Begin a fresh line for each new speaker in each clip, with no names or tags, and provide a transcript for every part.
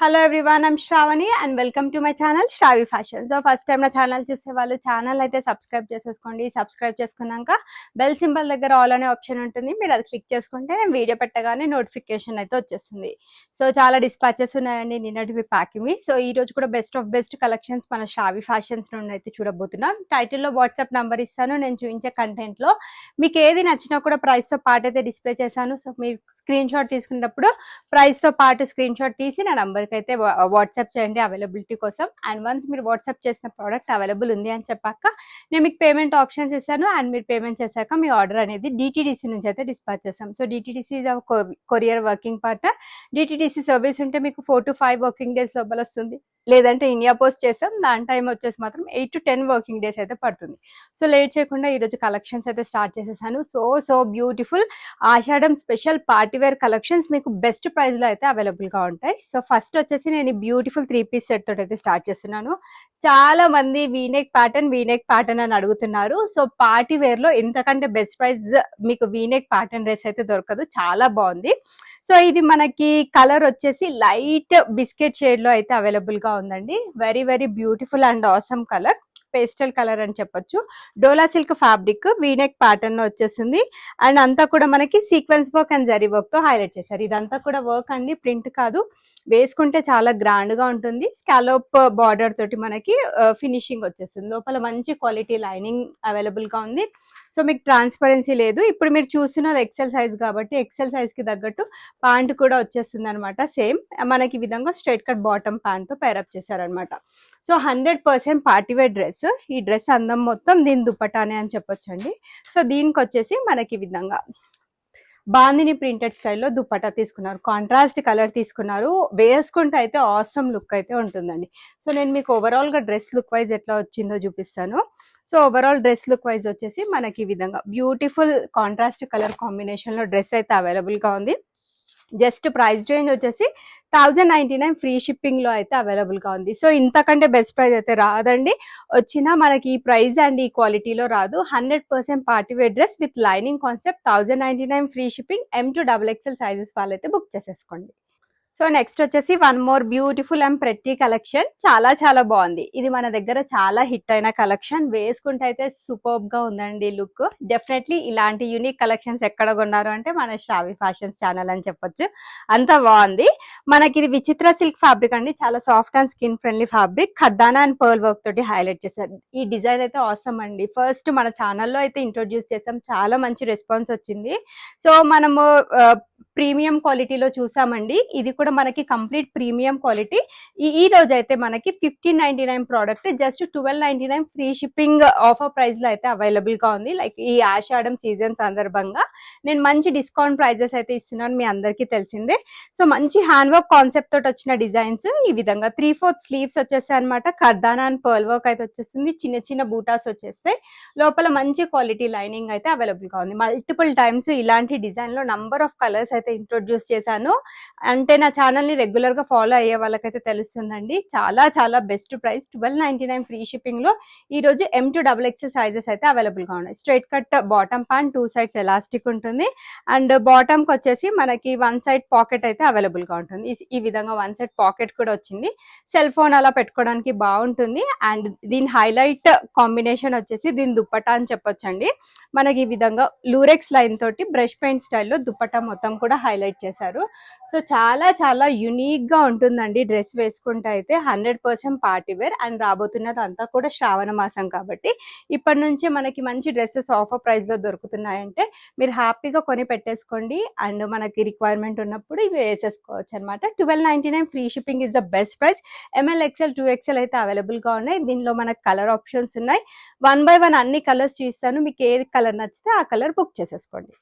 Hello everyone, I'm Shravani and welcome to my channel Shravi fashion. So first time నా channel చూసే వాళ్ళు channel అయితే subscribe చేసేసుకోండి. సబ్స్క్రైబ్ చేసుకున్నాక బెల్ సింబల్ దగ్గర ఆల్ అనే ఆప్షన్ ఉంటుంది, మీరు అది క్లిక్ చేసుకుంటే నేను వీడియో పెట్టగానే నోటిఫికేషన్ అయితే వచ్చేస్తుంది. సో చాలా డిస్పాచెస్ ఉన్నాయండి నిన్నటివి ప్యాకింగ్వి. సో ఈ రోజు కూడా బెస్ట్ ఆఫ్ బెస్ట్ కలెక్షన్స్ మన శ్రావి ఫ్యాషన్స్ నుండి అయితే చూడబోతున్నాం. టైటిల్లో వాట్సాప్ నెంబర్ ఇస్తాను, నేను చూపించే కంటెంట్లో మీకు ఏది నచ్చినా కూడా ప్రైస్తో పాటు అయితే డిస్ప్లే చేశాను. సో మీరు స్క్రీన్ షాట్ తీసుకున్నప్పుడు ప్రైస్తో పాటు స్క్రీన్ షాట్ తీసి నా నంబర్ అయితే వాట్సాప్ చేయండి అవైలబిలిటీ కోసం. అండ్ వన్స్ మీరు వాట్సాప్ చేసిన ప్రోడక్ట్ అవైలబుల్ ఉంది అని చెప్పాక నేను మీకు పేమెంట్ ఆప్షన్స్ ఇస్తాను. అండ్ మీరు పేమెంట్ చేశాక మీ ఆర్డర్ అనేది డిటీడీసీ నుంచి అయితే డిస్పాచ్ చేస్తాం. So DTDC courier working partner. DTDC service ఉంటే మీకు 4 to 5 వర్కింగ్ డేస్ లోపల వస్తుంది. లేదంటే ఇండియా పోస్ట్ చేస్తాం, దాని టైం వచ్చేసి మాత్రం 8 to 10 వర్కింగ్ డేస్ అయితే పడుతుంది. సో లేట్ చేయకుండా ఈరోజు కలెక్షన్స్ అయితే స్టార్ట్ చేసేసాను. సో బ్యూటిఫుల్ ఆషాఢం స్పెషల్ పార్టీవేర్ కలెక్షన్స్ మీకు బెస్ట్ ప్రైస్లో అయితే అవైలబుల్గా ఉంటాయి. సో ఫస్ట్ వచ్చేసి నేను బ్యూటిఫుల్ 3-piece సెట్ తోటి అయితే స్టార్ట్ చేస్తున్నాను. చాలా మంది వీనెక్ ప్యాటర్న్ అని అడుగుతున్నారు. సో పార్టీ వేర్ లో ఇంతకంటే బెస్ట్ ప్రైస్ మీకు వీనెక్ ప్యాటర్న్ డ్రెస్ అయితే దొరకదు, చాలా బాగుంది. సో ఇది మనకి కలర్ వచ్చేసి లైట్ బిస్కెట్ షేడ్ లో అయితే అవైలబుల్ గా ఉందండి. Very very beautiful and awesome colour, pastel colour అని చెప్పొచ్చు. డోలా సిల్క్ ఫ్యాబ్రిక్ వీనెక్ ప్యాటర్న్ వచ్చేసింది. అండ్ అంతా కూడా మనకి sequence work and zari work తో హైలైట్ చేశారు. ఇదంతా కూడా వర్క్ అండి, ప్రింట్ కాదు. వేసుకుంటే చాలా గ్రాండ్ గా ఉంటుంది. స్కాలోప్ బార్డర్ తోటి మనకి ఫినిషింగ్ వచ్చేస్తుంది. లోపల మంచి క్వాలిటీ లైనింగ్ అవైలబుల్ గా ఉంది. సో మీకు ట్రాన్స్పరెన్సీ లేదు. ఇప్పుడు మీరు చూస్తున్నది ఎక్సెల్ సైజ్ కాబట్టి ఎక్సెల్ సైజ్ కి తగ్గట్టు ప్యాంట్ కూడా వచ్చేస్తుంది అనమాట. సేమ్ మనకి ఈ విధంగా స్ట్రైట్ కట్ బాటమ్ ప్యాంట్ తో పేరప్ చేశారనమాట. So 100% party wear dress. ఈ డ్రెస్ అందం మొత్తం దీని దుపట్టానే అని చెప్పొచ్చండి. సో దీనికి వచ్చేసి మనకి ఈ విధంగా బాందిని ప్రింటెడ్ స్టైల్లో దుపట్టా తీసుకున్నారు, కాంట్రాస్ట్ కలర్ తీసుకున్నారు. వేసుకుంటే అయితే ఆసమ్ లుక్ అయితే ఉంటుందండి. సో నేను మీకు ఓవరాల్ గా డ్రెస్ లుక్ వైజ్ ఎట్లా వచ్చిందో చూపిస్తాను. So overall dress look wise వచ్చేసి మనకి ఈ విధంగా బ్యూటిఫుల్ కాంట్రాస్ట్ కలర్ కాంబినేషన్ లో డ్రెస్ అయితే అవైలబుల్ గా ఉంది. జస్ట్ ప్రైస్ రేంజ్ వచ్చేసి 1099 ఫ్రీ షిప్పింగ్ లో అయితే అవైలబుల్ గా ఉంది. సో ఇంతకంటే బెస్ట్ ప్రైస్ అయితే రాదండి. వచ్చినా మనకి ఈ ప్రైస్ అండ్ ఈ క్వాలిటీలో రాదు. 100% party wear dress with lining concept, 1099 free shipping. M to XXL sizes వాళ్ళైతే బుక్ చేసేసుకోండి. సో నెక్స్ట్ వచ్చేసి one more beautiful and pretty collection. చాలా చాలా బాగుంది. ఇది మన దగ్గర చాలా హిట్ అయిన కలెక్షన్. వేసుకుంటే అయితే సూపర్బ్ గా ఉందండి లుక్. డెఫినెట్లీ ఇలాంటి యూనిక్ కలెక్షన్స్ ఎక్కడ కొన్నారు అంటే మన శ్రావి ఫ్యాషన్స్ ఛానల్ అని చెప్పొచ్చు, అంత బాగుంది. మనకి ఇది విచిత్ర సిల్క్ ఫ్యాబ్రిక్ అండి, చాలా soft and skin friendly fabric. ఖద్దానా అండ్ పర్ల్ వర్క్ తోటి హైలైట్ చేశారు. ఈ డిజైన్ అయితే ఆసమ్ అండి. ఫస్ట్ మన ఛానల్లో అయితే ఇంట్రొడ్యూస్ చేసాం, చాలా మంచి రెస్పాన్స్ వచ్చింది. సో మనము ప్రీమియం క్వాలిటీలో చూసామండి. ఇది కూడా మనకి కంప్లీట్ ప్రీమియం క్వాలిటీ. ఈ రోజు అయితే మనకి 1599 product just 1299 free shipping offer price లో అయితే అవైలబుల్ గా ఉంది. లైక్ ఈ ఆషాఢం సీజన్ సందర్భంగా నేను మంచి డిస్కౌంట్ ప్రైజెస్ అయితే ఇస్తున్నాను, మీ అందరికీ తెలిసిందే. సో మంచి హ్యాండ్ వర్క్ కాన్సెప్ట్ తోటి వచ్చిన డిజైన్స్ ఈ విధంగా 3/4 స్లీవ్స్ వచ్చేస్తాయి అనమాట. కర్దానా అండ్ పర్ల్ వర్క్ అయితే వచ్చేస్తుంది. చిన్న చిన్న బూటాస్ వచ్చేస్తాయి. లోపల మంచి క్వాలిటీ లైనింగ్ అయితే అవైలబుల్ గా ఉంది. మల్టిపుల్ టైమ్స్ ఇలాంటి డిజైన్ లో నంబర్ ఆఫ్ కలర్స్ అయితే ఇంట్రొడ్యూస్ చేశాను. అంటే నా ఛానల్ ని రెగ్యులర్ గా ఫాలో అయ్యే వాళ్ళకైతే తెలుస్తుందండి. చాలా చాలా బెస్ట్ ప్రైస్, 1299 ఫ్రీ షిప్పింగ్ లో ఈ రోజు M to XXL సైజెస్ అయితే అవైలబుల్ గా ఉన్నాయి. Straight cut bottom pant, 2 sides elastic ఉంటుంది. అండ్ బాటమ్ కి వచ్చేసి మనకి 1 side పాకెట్ అయితే అవైలబుల్ గా ఉంటుంది. ఈ విధంగా 1 side పాకెట్ కూడా వచ్చింది. సెల్ ఫోన్ అలా పెట్టుకోవడానికి బాగుంటుంది. అండ్ దీని హైలైట్ కాంబినేషన్ వచ్చేసి దీని దుప్పటా అని చెప్పొచ్చండి. మనకి ఈ విధంగా లూరెక్స్ లైన్ తోటి బ్రష్ పెయింట్ స్టైల్లో దుప్పటా మొత్తం కూడా హైలైట్ చేశారు. సో చాలా చాలా యునిక్ గా ఉంటుందండి డ్రెస్ వేసుకుంటే అయితే. 100% పార్టీ వేర్. అండ్ రాబోతున్నది అంతా కూడా శ్రావణ మాసం కాబట్టి ఇప్పటి నుంచి మనకి మంచి డ్రెస్సెస్ ఆఫర్ ప్రైస్ లో దొరుకుతున్నాయంటే మీరు హ్యాపీగా కొని పెట్టేసుకోండి. అండ్ మనకి రిక్వైర్మెంట్ ఉన్నప్పుడు ఇవి వేసేసుకోవచ్చు అనమాట. 1299 free shipping is the best price. ML XL 2XL అయితే అవైలబుల్ గా ఉన్నాయి. దీనిలో మనకు కలర్ ఆప్షన్స్ ఉన్నాయి. 1 by 1 అన్ని కలర్స్ చూస్తాను, మీకు ఏది కలర్ నచ్చితే ఆ కలర్ బుక్ చేసేసుకోండి.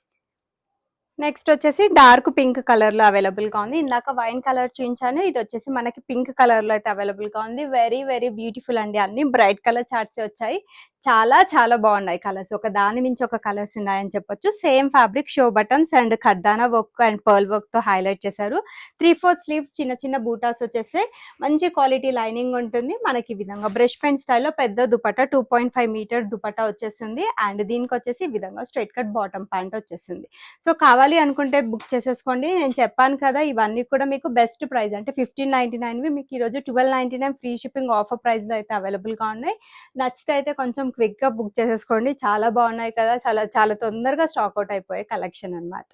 నెక్స్ట్ వచ్చేసి డార్క్ పింక్ కలర్ లో అవైలబుల్ గా ఉంది. ఇందాక వైన్ కలర్ చూపించాను, ఇది వచ్చేసి మనకి పింక్ కలర్ లో అయితే అవైలబుల్ గా ఉంది. వెరీ వెరీ బ్యూటిఫుల్ అండి. అన్ని బ్రైట్ కలర్ చార్ట్స్ వచ్చాయి. చాలా చాలా బాగున్నాయి కలర్స్. ఒక దాని మించి ఒక కలర్స్ ఉన్నాయని చెప్పొచ్చు. Same fabric, show buttons and కర్దానా వర్క్ అండ్ పర్ల్ వర్క్ తో హైలైట్ చేశారు. 3/4 స్లీవ్స్, చిన్న చిన్న బూటాస్ వచ్చేసాయి. మంచి క్వాలిటీ లైనింగ్ ఉంటుంది. మనకి ఈ విధంగా బ్రష్ పెయింట్ స్టైల్లో పెద్ద దుపట్టా 2.5 మీటర్ దుపట్టా వచ్చేస్తుంది. అండ్ దీనికి వచ్చేసి ఈ విధంగా స్ట్రైట్ కట్ బాటమ్ ప్యాంట్ వచ్చేస్తుంది. సో కావాలి అనుకుంటే బుక్ చేసేసుకోండి. నేను చెప్పాను కదా, ఇవన్నీ కూడా మీకు బెస్ట్ ప్రైస్ అంటే 1599వి మీకు ఈరోజు 1299 ఫ్రీ షిప్పింగ్ ఆఫర్ ప్రైస్లో అయితే అవైలబుల్గా ఉన్నాయి. నచ్చితే అయితే కొంచెం క్విక్గా బుక్ చేసేసుకోండి. చాలా బాగున్నాయి కదా, చాలా చాలా తొందరగా స్టాక్ అవుట్ అయిపోయే కలెక్షన్ అన్నమాట.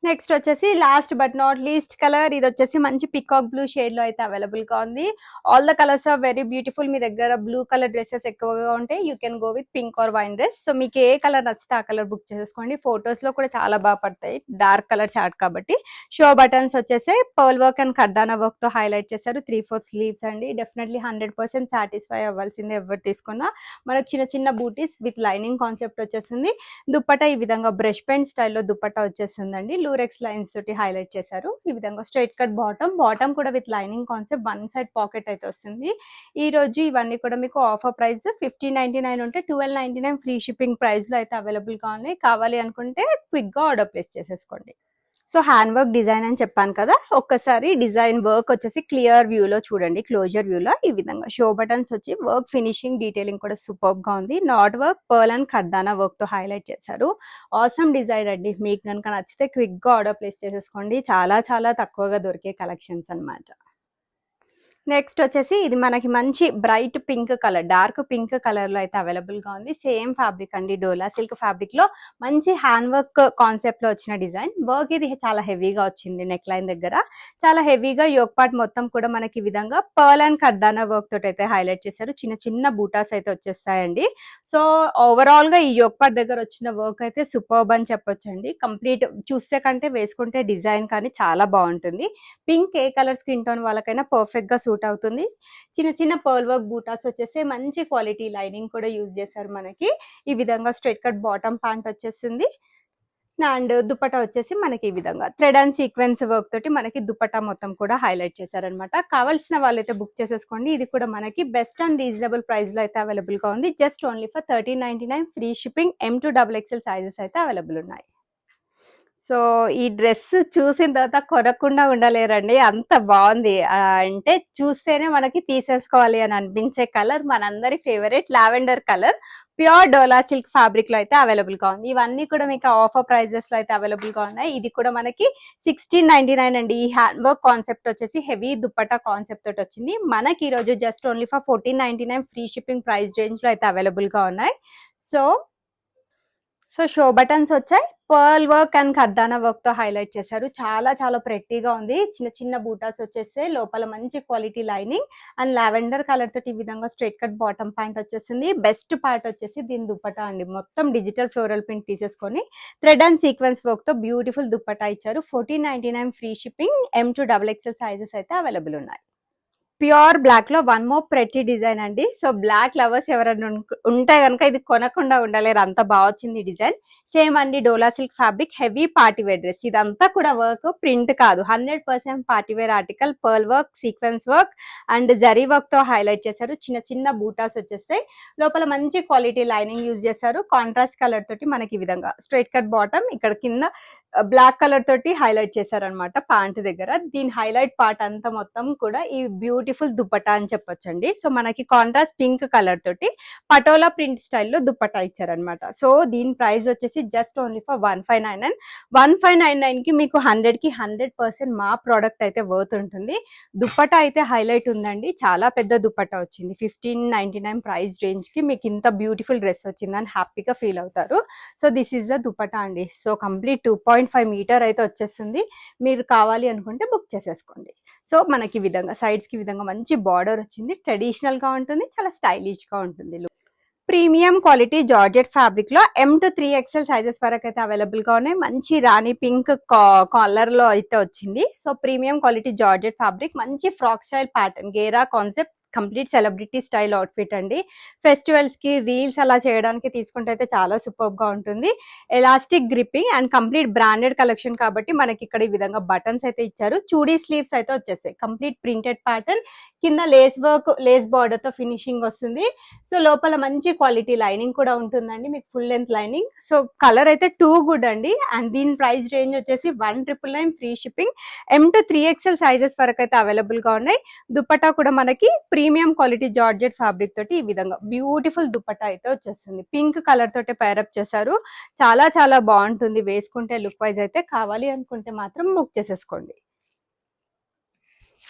నెక్స్ట్ వచ్చేసి last but not least colour. ఇది వచ్చేసి మంచి పికాక్ బ్లూ షేడ్ లో అయితే అవైలబుల్ గా ఉంది. All the colours are very beautiful. మీ దగ్గర బ్లూ కలర్ డ్రెస్సెస్ ఎక్కువగా ఉంటాయి, you can go with pink or wine dress. So మీకు ఏ కలర్ నచ్చితే ఆ కలర్ బుక్ చేసేసుకోండి. ఫొటోస్ లో కూడా చాలా బాగా పడతాయి, డార్క్ కలర్ చార్ట్ కాబట్టి. షో బటన్స్ వచ్చేసి పర్ల్ వర్క్ అండ్ కర్దానా వర్క్ తో హైలైట్ చేశారు. 3/4 స్లీవ్స్ అండి. డెఫినెట్లీ 100% సాటిస్ఫై అవ్వాల్సిందే ఎవరు తీసుకున్నా. మనకు చిన్న చిన్న బూటీస్ విత్ లైనింగ్ కాన్సెప్ట్ వచ్చేసింది. దుప్పటా ఈ విధంగా బ్రష్ పెయింట్ స్టైల్లో దుప్పటా వచ్చేస్తుందండి. లూరెక్స్ లైన్స్ తోటి హైలైట్ చేశారు. ఈ విధంగా స్ట్రైట్ కట్ బాటమ్ కూడా with lining concept, one side pocket అయితే వస్తుంది. ఈ రోజు ఇవన్నీ కూడా మీకు ఆఫర్ ప్రైస్ 1599 ఉంటే 1299 ఫ్రీ షిప్పింగ్ ప్రైస్ లో అయితే అవైలబుల్ గా ఉన్నాయి. కావాలి అనుకుంటే క్విక్ గా ఆర్డర్ ప్లేస్ చేసేసుకోండి. సో హ్యాండ్ వర్క్ డిజైన్ అని చెప్పాను కదా, ఒక్కసారి డిజైన్ వర్క్ వచ్చేసి క్లియర్ వ్యూలో చూడండి. క్లోజర్ వ్యూలో ఈ విధంగా షో బటన్స్ వచ్చి వర్క్ ఫినిషింగ్ డీటెయిలింగ్ కూడా సూపర్ గా ఉంది. నాట్ వర్క్, పర్ల్ అండ్ కర్దానా వర్క్ తో హైలైట్ చేశారు. ఆసమ్ డిజైన్ అండి. మీకు కనుక నచ్చితే క్విక్ గా ఆర్డర్ ప్లేస్ చేసేసుకోండి. చాలా చాలా తక్కువగా దొరికే కలెక్షన్స్ అన్నమాట. నెక్స్ట్ వచ్చేసి ఇది మనకి మంచి bright pink colour, dark pink colour లో అయితే అవైలబుల్ గా ఉంది. సేమ్ ఫ్యాబ్రిక్ అండి, డోలా సిల్క్ ఫ్యాబ్రిక్ లో మంచి హ్యాండ్ వర్క్ కాన్సెప్ట్ లో వచ్చిన డిజైన్. వర్క్ ఇది చాలా హెవీగా వచ్చింది. నెక్ లైన్ దగ్గర చాలా హెవీగా, యోక్ పార్ట్ మొత్తం కూడా మనకి ఈ విధంగా పర్ల్ అండ్ కర్దానా వర్క్ తోటి అయితే హైలైట్ చేశారు. చిన్న చిన్న బూటాస్ అయితే వచ్చేస్తాయండి. సో ఓవరాల్ గా ఈ యోక్ పార్ట్ దగ్గర వచ్చిన వర్క్ అయితే సూపర్బ్ అని చెప్పొచ్చు అండి. కంప్లీట్ చూస్తే కంటే వేసుకుంటే డిజైన్ కానీ చాలా బాగుంటుంది. పింక్ ఏ కలర్ స్కిన్ టోన్ వాళ్ళకైనా పర్ఫెక్ట్ గా సూట్ అవుతుంది. చిన్న చిన్న పర్ల్ వర్క్ బూటాస్ వచ్చేసి మంచి క్వాలిటీ లైనింగ్ కూడా యూజ్ చేశారు. మనకి ఈ విధంగా స్ట్రైట్ కట్ బాటమ్ ప్యాంట్ వచ్చేసింది. అండ్ దుపట్టా వచ్చేసి మనకి ఈ విధంగా థ్రెడ్ అండ్ సీక్వెన్స్ వర్క్ తోటి మనకి దుపట్టా మొత్తం కూడా హైలైట్ చేశారనమాట. కావాల్సిన వాళ్ళైతే బుక్ చేసేసుకోండి. ఇది కూడా మనకి బెస్ట్ అండ్ రీజనబుల్ ప్రైస్ లో అయితే అవైలబుల్ గా ఉంది. Just only for 1399 free shipping. M2XXL sizes అయితే అవైలబుల్ ఉన్నాయి. సో ఈ డ్రెస్ చూసిన తర్వాత కొనకుండా ఉండలేరండి, అంత బాగుంది. అంటే చూస్తేనే మనకి తీసేసుకోవాలి అని అనిపించే కలర్, మనందరి ఫేవరెట్ లావెండర్ కలర్. ప్యూర్ డోలా సిల్క్ ఫ్యాబ్రిక్ లో అయితే అవైలబుల్ గా ఉంది. ఇవన్నీ కూడా మీకు ఆఫర్ ప్రైజెస్ లో అయితే అవైలబుల్ గా ఉన్నాయి. ఇది కూడా మనకి 1699 అండి. ఈ హ్యాండ్ వర్క్ కాన్సెప్ట్ వచ్చేసి హెవీ దుప్పటా కాన్సెప్ట్ తోటి వచ్చింది. మనకి ఈ రోజు just only for 1499 free shipping price range లో అయితే అవైలబుల్ గా ఉన్నాయి. సో షో బటన్స్ వచ్చాయి. పర్ల్ వర్క్ అండ్ కర్దానా వర్క్ తో హైలైట్ చేశారు. చాలా చాలా ప్రెట్టీగా ఉంది. చిన్న చిన్న బూటాస్ వచ్చేస్తే లోపల మంచి quality lining and lavender colour తోటి ఈ విధంగా స్ట్రైట్ కట్ బాటమ్ ప్యాంట్ వచ్చేసింది. బెస్ట్ పార్ట్ వచ్చేసి దీని దుప్పటా అండి. మొత్తం డిజిటల్ ఫ్లోరల్ ప్రింట్ తీసేసుకొని థ్రెడ్ అండ్ సీక్వెన్స్ వర్క్ తో బ్యూటిఫుల్ దుప్పటా ఇచ్చారు. 1499 ఫ్రీ షిప్పింగ్. M2XXL సైజెస్ అయితే అవైలబుల్ ఉన్నాయి. ప్యూర్ బ్లాక్ లో వన్ మోర్ ప్రెటీ డిజైన్ అండి. సో బ్లాక్ లవర్స్ ఎవరైనా ఉంటే కనుక ఇది కొనకుండా ఉండలేరు, అంత బాగా వచ్చింది డిజైన్. సేమ్ అండి, dola silk fabric, heavy partywear dress. ఇదంతా కూడా వర్క్ ప్రింట్ కాదు, 100% partywear article. Pearl work, sequence work and zari work తో హైలైట్ చేశారు. చిన్న చిన్న బూటాస్ వచ్చేస్తాయి. లోపల మంచి క్వాలిటీ లైనింగ్ యూజ్ చేశారు. కాంట్రాస్ట్ కలర్ తోటి మనకి ఈ విధంగా స్ట్రైట్ కట్ బాటమ్, ఇక్కడ కింద బ్లాక్ కలర్ తోటి హైలైట్ చేశారనమాట ప్యాంట్ దగ్గర. దీని హైలైట్ పార్ట్ అంతా మొత్తం కూడా ఈ బ్యూటిఫుల్ దుపట్టా అని చెప్పొచ్చండి. సో మనకి కాంట్రాస్ట్ పింక్ కలర్ తోటి పటోలా ప్రింట్ స్టైల్లో దుపట్టా ఇచ్చారనమాట. సో దీని ప్రైస్ వచ్చేసి జస్ట్ ఓన్లీ ఫర్ 1599. 1599 కి మీకు 100కి 100% మా ప్రోడక్ట్ అయితే వర్త్ ఉంటుంది. దుపట్టా అయితే హైలైట్ ఉందండి, చాలా పెద్ద దుపట్టా వచ్చింది. 1599 ప్రైస్ రేంజ్ కి మీకు ఇంత బ్యూటిఫుల్ డ్రెస్ వచ్చిందని హ్యాపీగా ఫీల్ అవుతారు. So this is the dupatta అండి. సో కంప్లీట్ 2.5 మీటర్ అయితే వచ్చేస్తుంది. మీరు కావాలి అనుకుంటే బుక్ చేసేసుకోండి. సో మనకి ఈ విధంగా సైడ్స్ కి విధంగా మంచి బార్డర్ వచ్చింది. ట్రెడిషనల్ గా ఉంటుంది, చాలా స్టైలిష్ గా ఉంటుంది. ప్రీమియం క్వాలిటీ జార్జెట్ ఫ్యాబ్రిక్ లో M2XXL సైజెస్ వరకు అయితే అవైలబుల్ గా ఉన్నాయి. మంచి రాణి పింక్ కలర్ లో అయితే వచ్చింది. So premium quality georgette fabric, మంచి ఫ్రాక్ స్టైల్ ప్యాటర్న్, గేరా concept, complete celebrity style outfit అండి. ఫెస్టివల్స్కి రీల్స్ అలా చేయడానికి తీసుకుంటే అయితే చాలా సూపర్గా ఉంటుంది. Elastic gripping and complete branded collection కాబట్టి మనకి ఇక్కడ ఈ విధంగా బటన్స్ అయితే ఇచ్చారు. చూడీ స్లీవ్స్ అయితే వచ్చేస్తాయి. కంప్లీట్ ప్రింటెడ్ ప్యాటర్న్, కింద లేస్ వర్క్, లేస్ బార్డర్ తో ఫినిషింగ్ వస్తుంది. సో లోపల మంచి క్వాలిటీ లైనింగ్ కూడా ఉంటుందండి, మీకు full length lining. So colour అయితే టూ గుడ్ అండి. అండ్ దీని ప్రైస్ రేంజ్ వచ్చేసి 1999 free shipping. M to 3XL sizes వరకు అయితే అవైలబుల్ గా ఉన్నాయి. దుపట్టా కూడా మనకి ప్రీమియం క్వాలిటీ జార్జెట్ ఫ్యాబ్రిక్ తోటి ఈ విధంగా బ్యూటిఫుల్ దుపట్టా అయితే వచ్చేస్తుంది. పింక్ కలర్ తోటి పేరప్ చేశారు. చాలా చాలా బాగుంటుంది వేసుకుంటే. లుక్ వైజ్ అయితే కావాలి అనుకుంటే మాత్రం బుక్ చేసేసుకోండి.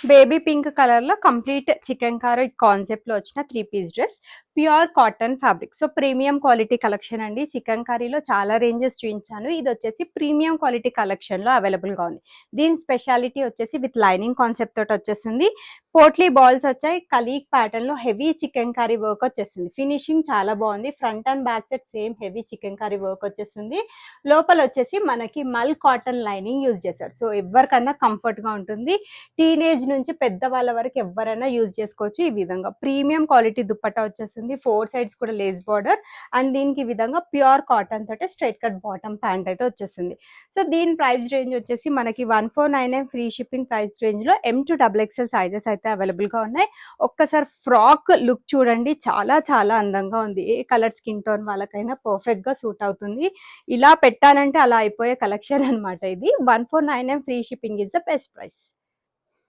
బేబీ పింక్ కలర్ లో కంప్లీట్ చికెన్ కారీ కాన్సెప్ట్ లో వచ్చిన 3-piece dress, pure cotton fabric. So premium quality collection అండి. చికెన్ కర్రీలో చాలా రేంజెస్ చూపించాను, ఇది వచ్చేసి ప్రీమియం క్వాలిటీ కలెక్షన్ లో అవైలబుల్ గా ఉంది. దీని స్పెషాలిటీ వచ్చేసి విత్ లైనింగ్ కాన్సెప్ట్ తోటి వచ్చేసింది. పోట్లీ బాల్స్ వచ్చాయి. కలీక్ ప్యాటర్న్ లో హెవీ చికెన్ కర్రీ వర్క్ వచ్చేసింది. ఫినిషింగ్ చాలా బాగుంది. Front and back set same heavy chicken curry work వచ్చేసింది. లోపల వచ్చేసి మనకి మల్ కాటన్ లైనింగ్ యూజ్ చేశారు. సో ఎవరికన్నా కంఫర్ట్ గా ఉంటుంది. టీనేజ్ నుంచి పెద్ద వాళ్ళ వరకు ఎవరైనా యూజ్ చేసుకోవచ్చు. ఈ విధంగా ప్రీమియం క్వాలిటీ దుపట్టా వచ్చేసింది. 4 సైడ్స్ కూడా లేస్ బార్డర్ అండ్ దీనికి ఈ విధంగా ప్యూర్ కాటన్ తోటి స్ట్రైట్ కట్ బాటమ్ ప్యాంట్ అయితే వచ్చేసింది. సో దీని ప్రైస్ రేంజ్ వచ్చేసి మనకి 1499 ఫ్రీ షిప్పింగ్ ప్రైస్ రేంజ్ లో M to XXL సైజెస్ అయితే అవైలబుల్ గా ఉన్నాయి. ఒక్కసారి ఫ్రాక్ లుక్ చూడండి, చాలా చాలా అందంగా ఉంది. ఏ కలర్ స్కిన్ టోన్ వాళ్ళకైనా పర్ఫెక్ట్ గా సూట్ అవుతుంది. ఇలా పెట్టానంటే అలా అయిపోయే కలెక్షన్ అనమాట ఇది. 1499 free shipping is the best price.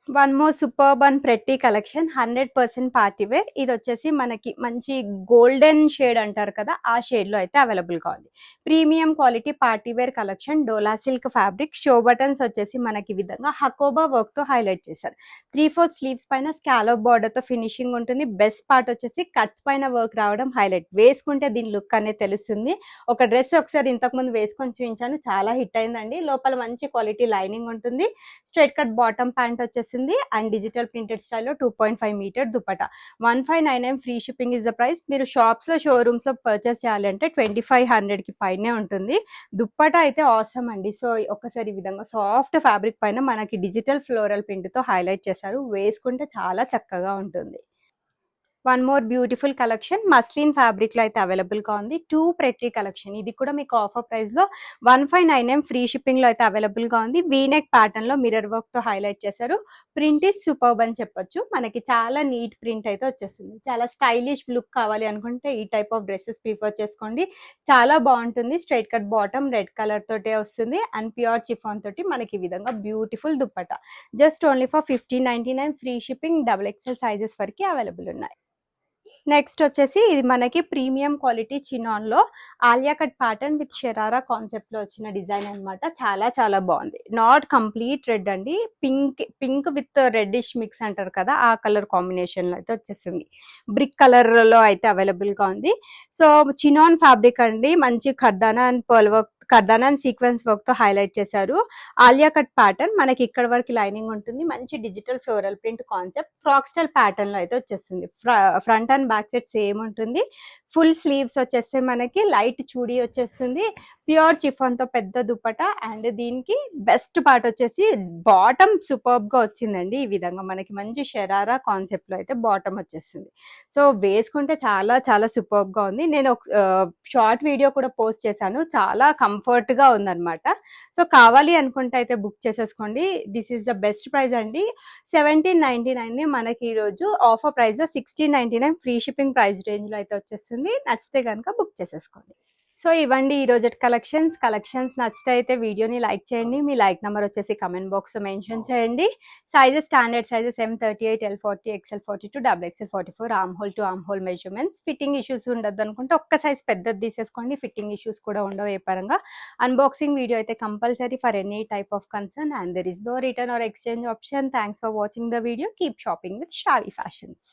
One more superb and pretty collection, 100% party wear. ఇది వచ్చేసి మనకి మంచి గోల్డెన్ షేడ్ అంటారు కదా, ఆ షేడ్ లో అయితే అవైలబుల్ గా ఉంది. Premium quality party wear collection, dola silk fabric. Show buttons వచ్చేసి మనకి ఈ విధంగా హకోబా వర్క్ తో హైలైట్ చేశారు. 3/4 స్లీవ్స్ పైన స్కాలప్ బార్డర్ తో ఫినిషింగ్ ఉంటుంది. బెస్ట్ పార్ట్ వచ్చేసి కట్స్ పైన వర్క్ రావడం హైలైట్. వేసుకుంటే దీని లుక్ అనేది తెలుస్తుంది. ఒక డ్రెస్ ఒకసారి ఇంతకు ముందు వేసుకొని చూపించాను, చాలా హిట్ అయిందండి. లోపల మంచి క్వాలిటీ లైనింగ్ ఉంటుంది. స్ట్రైట్ కట్ బాటమ్ ప్యాంట్ వచ్చేసి అండ్ డిజిటల్ ప్రింటెడ్ స్టైల్లో 2.5 metre dupatta. 1599 free shipping is the price. మీరు షాప్స్ లో షోరూమ్స్ లో పర్చేస్ చేయాలంటే 2500 కి పైనే ఉంటుంది. దుపట్టా అయితే ఆసమ్ అండి. సో ఒకసారి ఈ విధంగా సాఫ్ట్ ఫ్యాబ్రిక్ పైన మనకి డిజిటల్ ఫ్లోరల్ ప్రింట్ తో హైలైట్ చేశారు. వేసుకుంటే చాలా చక్కగా ఉంటుంది. One more beautiful collection, muslin fabric లో అయితే అవైలబుల్ గా ఉంది. Too pretty collection. ఇది కూడా మీకు ఆఫర్ ప్రైస్ లో 1599 ఫ్రీ షిప్పింగ్ లో అయితే అవైలబుల్ గా ఉంది. వీనెక్ ప్యాటర్న్ లో మిర్రర్ వర్క్ తో హైలైట్ చేశారు. ప్రింట్ ఇస్ సూపర్బ్ అని చెప్పొచ్చు. మనకి చాలా నీట్ ప్రింట్ అయితే వచ్చేస్తుంది. చాలా స్టైలిష్ లుక్ కావాలి అనుకుంటే ఈ టైప్ ఆఫ్ డ్రెస్సెస్ ప్రిఫర్ చేసుకోండి, చాలా బాగుంటుంది. Straight cut bottom red colour తోటే వస్తుంది అండ్ ప్యూర్ చిఫాన్ తోటి మనకి ఈ విధంగా beautiful dupatta. Just only for 1599 free shipping. XXL sizes వరకు అవైలబుల్ ఉన్నాయి. నెక్స్ట్ వచ్చేసి ఇది మనకి ప్రీమియం క్వాలిటీ చినాన్ లో Alia cut pattern with sharara concept లో వచ్చిన డిజైన్ అనమాట. చాలా చాలా బాగుంది. నాట్ కంప్లీట్ రెడ్ అండి, పింక్ విత్ రెడ్డిష్ మిక్స్ అంటారు కదా, ఆ కలర్ కాంబినేషన్ లో అయితే వచ్చేసింది. బ్రిక్ కలర్ లో అయితే అవైలబుల్ గా ఉంది. సో చినాన్ ఫ్యాబ్రిక్ అండి, మంచి ఖర్దానా అండ్ పర్ల్ వర్క్, ఖర్దానా అండ్ సీక్వెన్స్ వర్క్ తో హైలైట్ చేశారు. ఆలియా కట్ ప్యాటర్న్ మనకి ఇక్కడ వరకు లైనింగ్ ఉంటుంది. మంచి digital floral print concept, frock style pattern లో అయితే వచ్చేస్తుంది. Front and back set same ఉంటుంది. ఫుల్ స్లీవ్స్ వచ్చేస్తే మనకి లైట్ చూడీ వచ్చేస్తుంది. ప్యూర్ చిఫాన్ తో పెద్ద దుపట్టా అండ్ దీనికి బెస్ట్ పార్ట్ వచ్చేసి బాటమ్ సూపర్బ్ గా వచ్చిందండి. ఈ విధంగా మనకి మంచి షరారా కాన్సెప్ట్ లో అయితే బాటమ్ వచ్చేస్తుంది. సో వేసుకుంటే చాలా చాలా సూపర్బ్ గా ఉంది. నేను షార్ట్ వీడియో కూడా పోస్ట్ చేశాను, చాలా కంఫర్ట్ గా ఉందన్నమాట. సో కావాలి అనుకుంటే అయితే బుక్ చేసేసుకోండి. This is the best price అండి. 1799 మనకి ఈ రోజు ఆఫర్ ప్రైస్ లో 1699 ఫ్రీ షిప్పింగ్ ప్రైస్ రేంజ్ లో అయితే వచ్చేస్తుంది. నచ్చితే కనుక బుక్ చేసేసుకోండి. సో ఇవ్వండి ఈ రోజు కలెక్షన్స్ నచ్చితే అయితే వీడియోని లైక్ చేయండి. మీ లైక్ నెంబర్ వచ్చేసి కమెంట్ బాక్స్ లో మెన్షన్ చేయండి. Sizes standard sizes M38, L40, XL42, XXL44, arm whole to arm whole measurements. Fitting issues ఉండదు అనుకుంటే ఒక్క సైజ్ పెద్దది తీసేసుకోండి, ఫిట్టింగ్ ఇష్యూస్ కూడా ఉండవు ఏ పరంగా. అన్బాక్సింగ్ వీడియో అయితే compulsory for any type of concern and there is no return or exchange option. Thanks for watching the video. Keep shopping with Shavi fashions.